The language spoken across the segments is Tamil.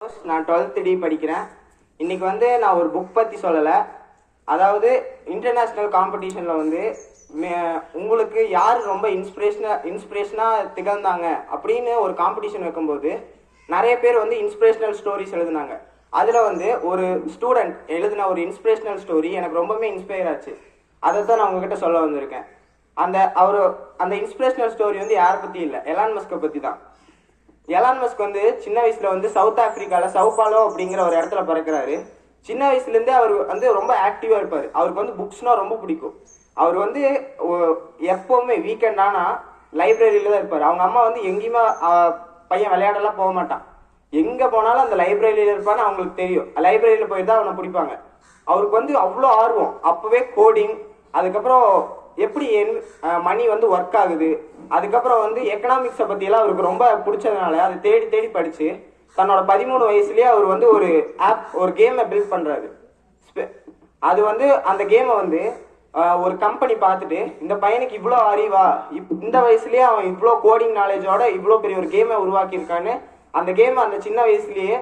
சந்தோஷ். நான் 12th டி படிக்கிறேன். இன்னைக்கு நான் ஒரு புக் பற்றி சொல்லலை. அதாவது இன்டர்நேஷ்னல் காம்படிஷனில் உங்களுக்கு யார் ரொம்ப இன்ஸ்பிரேஷனாக திகழ்ந்தாங்க அப்படின்னு ஒரு காம்படிஷன் வைக்கும்போது நிறைய பேர் இன்ஸ்பிரேஷனல் ஸ்டோரிஸ் எழுதுனாங்க. அதில் ஒரு ஸ்டூடெண்ட் எழுதின ஒரு இன்ஸ்பிரேஷனல் ஸ்டோரி எனக்கு ரொம்பவே இன்ஸ்பயர் ஆச்சு. அதை தான் நான் உங்ககிட்ட சொல்ல வந்திருக்கேன். அந்த இன்ஸ்பிரேஷனல் ஸ்டோரி யாரை பற்றி இல்லை, எலான் மஸ்கை பற்றி தான். எலான் மஸ்க் சின்ன வயசுல சவுத் ஆப்பிரிக்கால சவுபாலோ அப்படிங்கிற ஒரு இடத்துல பிறக்கிறாரு. சின்ன வயசுலேருந்தே அவர் ரொம்ப ஆக்டிவா இருப்பார். அவருக்கு புக்ஸ்னா ரொம்ப பிடிக்கும். அவர் எப்பவுமே வீக்கெண்ட் ஆனா லைப்ரரியில தான் இருப்பார். அவங்க அம்மா எங்கேயுமே பையன் விளையாடலாம் போக மாட்டான். எங்க போனாலும் அந்த லைப்ரரியில இருப்பான்னு அவங்களுக்கு தெரியும். லைப்ரரியில போய் தான் அவனை பிடிப்பாங்க. அவருக்கு அவ்வளோ ஆர்வம். அப்பவே கோடிங், அதுக்கப்புறம் எப்படி மணி ஒர்க் ஆகுது, அதுக்கப்புறம் எக்கனாமிக்ஸை பற்றியெல்லாம் அவருக்கு ரொம்ப பிடிச்சதுனால அதை தேடி தேடி படித்து தன்னோட 13 வயசுலேயே அவர் ஒரு ஒரு கேமை பில்ட் பண்ணுறாரு. அது அந்த கேமை ஒரு கம்பெனி பார்த்துட்டு இந்த பையனுக்கு இவ்வளோ அறிவா, இந்த வயசுலேயே அவன் இவ்வளோ கோடிங் நாலேஜோட இவ்வளோ பெரிய ஒரு கேமை உருவாக்கியிருக்கான்னு அந்த கேமை அந்த சின்ன வயசுலேயே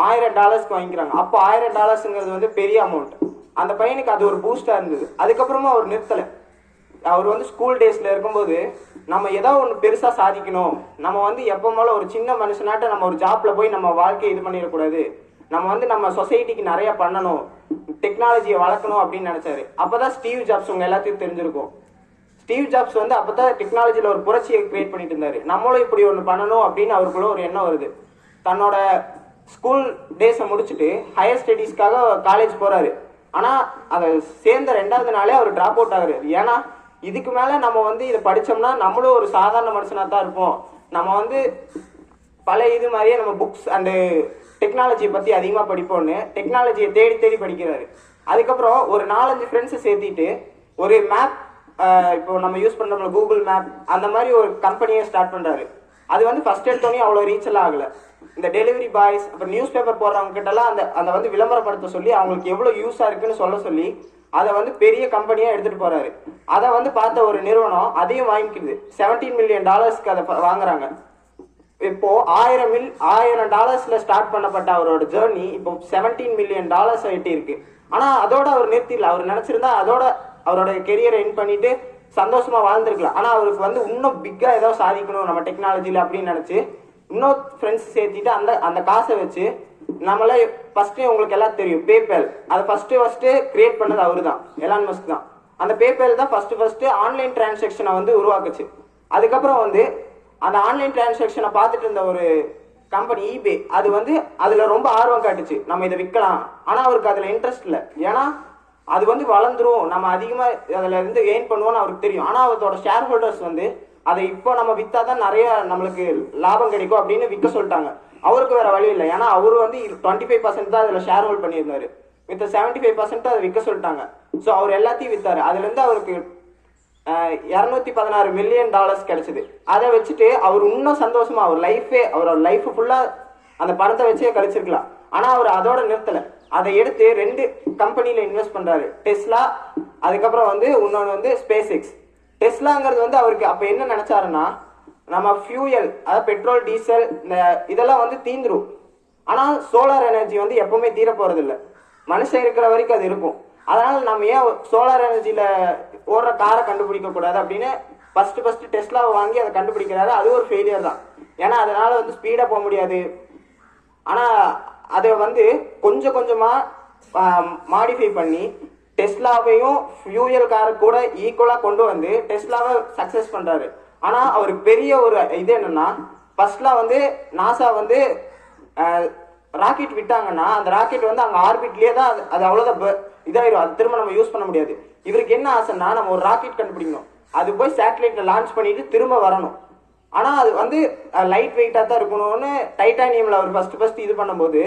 $1000 வாங்கிக்கிறாங்க. அப்போ $1000 பெரிய அமௌண்ட். அந்த பையனுக்கு அது ஒரு பூஸ்டாக இருந்தது. அதுக்கப்புறமா அவர் நிறுத்தலை. அவர் ஸ்கூல் டேஸ்ல இருக்கும்போது நம்ம ஏதோ ஒன்று பெருசாக சாதிக்கணும், நம்ம எப்போ மேலே ஒரு சின்ன மனுஷனாட்ட நம்ம ஒரு ஜாப்ல போய் நம்ம வாழ்க்கையை இது பண்ணிடக்கூடாது, நம்ம நம்ம சொசைட்டிக்கு நிறைய பண்ணணும், டெக்னாலஜியை வளர்க்கணும் அப்படின்னு நினைச்சாரு. அப்போதான் ஸ்டீவ் ஜாப்ஸ் உங்க எல்லாத்தையும் தெரிஞ்சிருக்கும். ஸ்டீவ் ஜாப்ஸ் அப்போதான் டெக்னாலஜியில் ஒரு புரட்சியை கிரியேட் பண்ணிட்டு இருந்தாரு. நம்மளும் இப்படி ஒன்று பண்ணணும் அப்படின்னு அவருக்குள்ள ஒரு எண்ணம் வருது. தன்னோட ஸ்கூல் டேஸை முடிச்சுட்டு ஹையர் ஸ்டடீஸ்க்காக காலேஜ் போறாரு. ஆனால் அதை சேர்ந்த 2வது நாளே அவர் ட்ராப் அவுட் ஆகுறாரு. ஏன்னா இதுக்கு மேலே நம்ம இதை படித்தோம்னா நம்மளும் ஒரு சாதாரண மனுஷனாக தான் இருப்போம். நம்ம பல இது மாதிரியே நம்ம புக்ஸ் அண்டு டெக்னாலஜியை பற்றி அதிகமாக படிப்போம்னு டெக்னாலஜியை தேடி தேடி படிக்கிறாரு. அதுக்கப்புறம் ஒரு 4-5 ஃப்ரெண்ட்ஸை சேர்த்திட்டு ஒரு மேப், இப்போ நம்ம யூஸ் பண்ணுறோம்ல கூகுள் மேப், அந்த மாதிரி ஒரு கம்பெனியை ஸ்டார்ட் பண்ணுறாரு. அது ஃபர்ஸ்ட் எடுத்தோடனே அவ்வளோ ரீச் எல்லாம் ஆகலை. இந்த டெலிவரி பாய்ஸ் அப்புறம் நியூஸ் பேப்பர் போடுறவங்க கிட்டலாம் அந்த விளம்பரப்படுத்த சொல்லி அவங்களுக்கு எவ்வளோ யூஸாக இருக்குன்னு சொல்லி அதை பெரிய கம்பெனியாக எடுத்துகிட்டு போகிறாரு. அதை பார்த்த ஒரு நிறுவனம் அதையும் வாங்கிக்குது. $17 மில்லியன் அதை வாங்குறாங்க. இப்போ $1000 ஸ்டார்ட் பண்ணப்பட்ட அவரோட ஜேர்னி இப்போ $17 மில்லியன் ஆகிட்டு இருக்கு. ஆனால் அதோட அவர் நிறுத்திடல. அவர் நினச்சிருந்தா அதோட அவரோட கெரியரை என் பண்ணிட்டு சந்தோஷமா வாழ்ந்துருக்கலாம். ஆனால் அவருக்கு இன்னும் பிக்காக ஏதோ சாதிக்கணும் நம்ம டெக்னாலஜியில் அப்படின்னு நினச்சி இன்னும் ஃப்ரெண்ட்ஸ் சேர்த்திட்டு அந்த காசை வச்சு நம்மளே ஃபர்ஸ்ட்டு உங்களுக்கு எல்லாம் தெரியும் பேபேல், அதை ஃபர்ஸ்ட்டு கிரியேட் பண்ணது அவரு தான், எலான் மஸ்க் தான். அந்த பேபேல் தான் ஃபர்ஸ்ட்டு ஆன்லைன் டிரான்சாக்ஷனை உருவாக்குச்சு. அதுக்கப்புறம் அந்த ஆன்லைன் டிரான்சாக்ஷனை பார்த்துட்டு இருந்த ஒரு கம்பெனி ஈபே, அது அதில் ரொம்ப ஆர்வம் காட்டுச்சு, நம்ம இதை விற்கலாம். ஆனால் அவருக்கு அதில் இன்ட்ரெஸ்ட் இல்லை. ஏன்னா அது வளர்ந்துரும், நம்ம அதிகமாக அதில் கெயின் பண்ணுவோம்னு அவருக்கு தெரியும். ஆனால் அவரோட ஷேர் ஹோல்டர்ஸ் அதை இப்போ நம்ம விற்றாதான் நிறைய நம்மளுக்கு லாபம் கிடைக்கும் அப்படின்னு விற்க சொல்லிட்டாங்க. அவருக்கு வேற வழி இல்லை. ஏன்னா அவரு 25% தான் அதில் ஷேர் ஹோல்ட் பண்ணியிருந்தாரு. வித் 75% அதை விற்க சொல்லிட்டாங்க. ஸோ அவர் எல்லாத்தையும் விற்றாரு. அதுலேருந்து அவருக்கு $216 மில்லியன் கிடைச்சது. அதை வச்சுட்டு அவர் இன்னும் சந்தோஷமா அவரோட லைஃப் ஃபுல்லாக அந்த பணத்தை வச்சே கழிச்சிருக்கலாம். ஆனால் அவர் அதோட நிறுத்தலை. அதை எடுத்து 2 கம்பெனியில் இன்வெஸ்ட் பண்ணுறாரு. டெஸ்லா, அதுக்கப்புறம் இன்னொன்று ஸ்பேஸ் எக்ஸ். டெஸ்லாங்கிறது அவருக்கு அப்போ என்ன நினச்சாருன்னா, நம்ம ஃபியூயல் அதாவது பெட்ரோல் டீசல் இந்த இதெல்லாம் தீந்துரும். ஆனால் சோலார் எனர்ஜி எப்பவுமே தீர போகிறது இல்லை. மனுஷன் இருக்கிற வரைக்கும் அது இருக்கும். அதனால் நம்ம ஏன் சோலார் எனர்ஜியில் ஓடுற காரை கண்டுபிடிக்க கூடாது அப்படின்னு ஃபர்ஸ்ட் டெஸ்லாவை வாங்கி அதை கண்டுபிடிக்கிறாரு. அது ஒரு ஃபெயிலியர் தான். ஏன்னா அதனால ஸ்பீடாக போக முடியாது. ஆனால் அதை கொஞ்சம் கொஞ்சமாக மாடிஃபை பண்ணி டெஸ்லாவையும் ஃபியூயல் காரை கூட ஈக்குவலாக கொண்டு டெஸ்லாவை சக்ஸஸ் பண்ணுறாரு. ஆனால் அவருக்கு பெரிய ஒரு இது என்னன்னா, ஃபர்ஸ்ட்லாம் நாசா ராக்கெட் விட்டாங்கன்னா அந்த ராக்கெட் அங்கே ஆர்பிட்லேயே தான் அது அவ்வளோதான் இதாயிரும். அது திரும்ப நம்ம யூஸ் பண்ண முடியாது. இவருக்கு என்ன ஆசைன்னா, நம்ம ஒரு ராக்கெட் கண்டுபிடிக்கணும், அது போய் சேட்டலைட்ல லான்ச் பண்ணிட்டு திரும்ப வரணும். ஆனால் அது லைட் வெயிட்டாக தான் இருக்கணும்னு டைட்டானியமில் அவர் ஃபர்ஸ்ட் இது பண்ணும்போது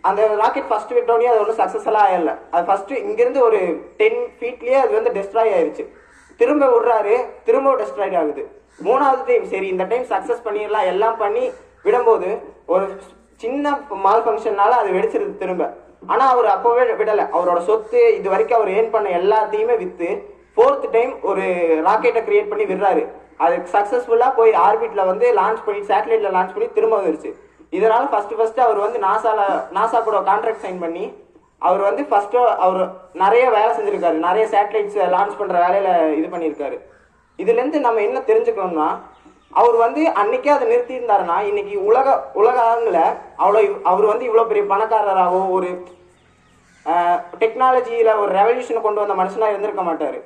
அந்த ராக்கெட் ஃபர்ஸ்ட் விட்டோடனே அது ஒன்றும் சக்ஸஸ்ஃபுல்லாக ஆகலை. அது ஃபர்ஸ்ட் இங்கிருந்து ஒரு 10 ஃபீட்லேயே அது டெஸ்ட்ராய் ஆயிடுச்சு. திரும்ப விடுறாரு, திரும்ப டெஸ்ட்ராய்ட் ஆகுது. 3வது டைம் சரி இந்த டைம் சக்ஸஸ் பண்ணிடலாம் எல்லாம் பண்ணி விடும்போது ஒரு சின்ன மால் ஃபங்க்ஷன்னால அது வெடிச்சிருது திரும்ப. ஆனால் அவர் அப்போவே விடலை. அவரோட சொத்து இது வரைக்கும் அவர் ஏர்ன் பண்ண எல்லாத்தையுமே விற்று 4th டைம் ஒரு ராக்கெட்டை கிரியேட் பண்ணி விடுறாரு. அது சக்ஸஸ்ஃபுல்லாக போய் ஆர்பிட்ல லான்ச் பண்ணி சேட்டலைட்ல லான்ச் பண்ணி திரும்ப வந்துருச்சு. இதனால ஃபர்ஸ்ட் அவர் வந்து நாசா கூட கான்ட்ராக்ட் சைன் பண்ணி அவர் வந்து ஃபர்ஸ்ட் அவர் நிறைய வேலை செஞ்சிருக்காரு, நிறைய சேட்டலைட்ஸ் லான்ச் பண்ற வேலையில இது பண்ணியிருக்காரு. இதுல இருந்து நம்ம என்ன தெரிஞ்சுக்கணும்னா, அவர் வந்து அன்னைக்கே அதை நிறுத்தி இருந்தாருன்னா இன்னைக்கு உலக அரங்குல அவர் வந்து இவ்வளவு பெரிய பணக்காரராகவோ ஒரு டெக்னாலஜியில ஒரு ரெவல்யூஷனை கொண்டு வந்த மனுஷனா இருந்திருக்க மாட்டாரு.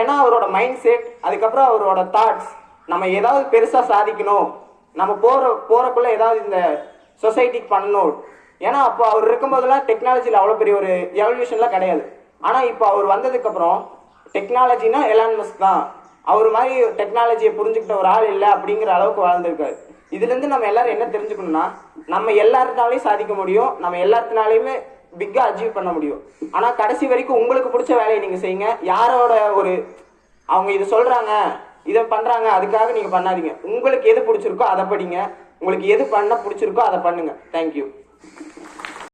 ஏன்னா அவரோட மைண்ட் செட், அதுக்கப்புறம் அவரோட தாட்ஸ், நம்ம ஏதாவது பெருசா சாதிக்கணும், நம்ம போறக்குள்ள ஏதாவது இந்த சொசைட்டிக்கு பண்ணணும். ஏன்னா அப்போ அவர் இருக்கும்போதெல்லாம் டெக்னாலஜியில் அவ்வளோ பெரிய ஒரு எவல்யூஷன்லாம் கிடையாது. ஆனால் இப்போ அவர் வந்ததுக்கு அப்புறம் டெக்னாலஜினா எலான் மஸ்க் தான், அவர் மாதிரி டெக்னாலஜியை புரிஞ்சுக்கிட்ட ஒரு ஆள் இல்லை அப்படிங்கிற அளவுக்கு வாழ்ந்திருக்காரு. இதுலேருந்து நம்ம எல்லாரும் என்ன தெரிஞ்சுக்கணும்னா, நம்ம எல்லாருனாலையும் சாதிக்க முடியும், நம்ம எல்லாத்தினாலையுமே பிக்காக அச்சீவ் பண்ண முடியும். ஆனால் கடைசி வரைக்கும் உங்களுக்கு பிடிச்ச வேலையை நீங்கள் செய்யுங்க. யாரோட அவங்க இது சொல்கிறாங்க, இதை பண்ணுறாங்க அதுக்காக நீங்கள் பண்ணாதீங்க. உங்களுக்கு எது பிடிச்சிருக்கோ அதை படிங்க, உங்களுக்கு எது பண்ண பிடிச்சிருக்கோ அதை பண்ணுங்க. தேங்க்யூ.